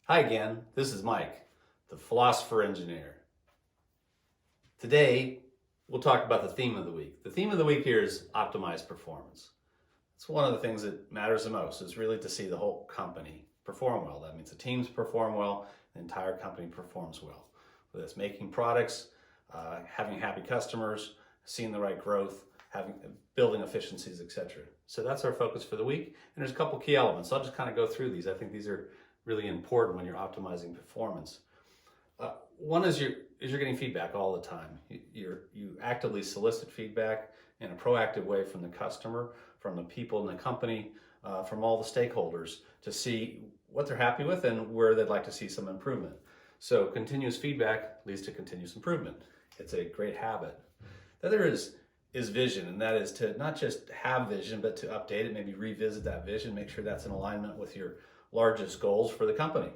Hi again, this is Mike, the philosopher engineer. Today, we'll talk about the theme of the week. The theme of the week here is optimized performance. It's one of the things that matters the most, is really to see the whole company perform well. That means the teams perform well, the entire company performs well. Whether it's making products, having happy customers, seeing the right growth, building efficiencies, etc. So that's our focus for the week. And there's a couple key elements. I'll just kind of go through these. I think these are really important when you're optimizing performance. One is you're getting feedback all the time. You actively solicit feedback in a proactive way from the customer, from the people in the company, from all the stakeholders to see what they're happy with and where they'd like to see some improvement. So continuous feedback leads to continuous improvement. It's a great habit. The other is vision, and that is to not just have vision, but to update it, maybe revisit that vision, make sure that's in alignment with your largest goals for the company.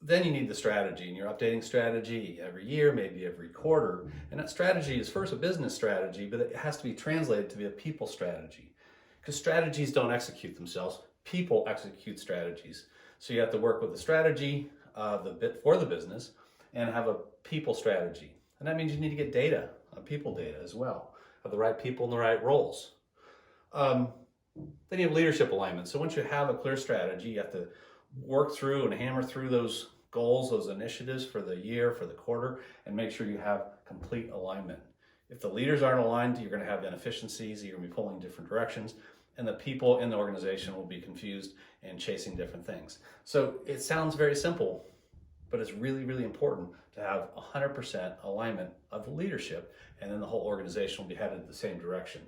Then you need the strategy, and you're updating strategy every year, maybe every quarter. And that strategy is first a business strategy, but it has to be translated to be a people strategy. Because strategies don't execute themselves, people execute strategies. So you have to work with the strategy for the business and have a people strategy. And that means you need to get data, people data as well, of the right people in the right roles. Then you have leadership alignment. So once you have a clear strategy, you have to work through and hammer through those goals, those initiatives for the year, for the quarter, and make sure you have complete alignment. If the leaders aren't aligned, you're going to have inefficiencies, you're going to be pulling different directions, and the people in the organization will be confused and chasing different things. So it sounds very simple, but it's really, really important to have 100% alignment of the leadership, and then the whole organization will be headed in the same direction.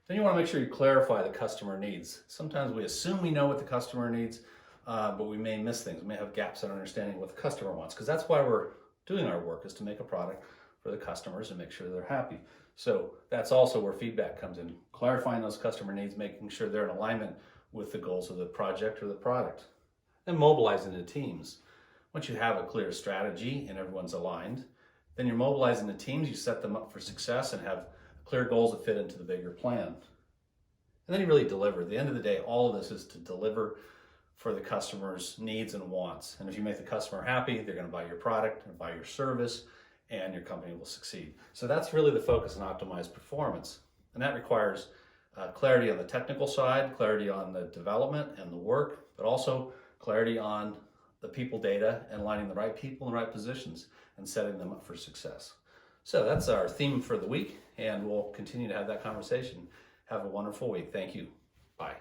Then you want to make sure you clarify the customer needs. Sometimes we assume we know what the customer needs, but we may miss things. We may have gaps in understanding what the customer wants, because that's why we're doing our work, is to make a product for the customers and make sure they're happy. So that's also where feedback comes in, clarifying those customer needs, making sure they're in alignment with the goals of the project or the product. Then mobilizing the teams. Once you have a clear strategy and everyone's aligned, then you're mobilizing the teams, you set them up for success and have clear goals that fit into the bigger plan. And then you really deliver. At the end of the day, all of this is to deliver for the customer's needs and wants. And if you make the customer happy, they're going to buy your product and buy your service, and your company will succeed. So that's really the focus on optimized performance. And that requires clarity on the technical side, clarity on the development and the work, but also clarity on the people data and aligning the right people in the right positions and setting them up for success. So that's our theme for the week, and we'll continue to have that conversation. Have a wonderful week. Thank you. Bye.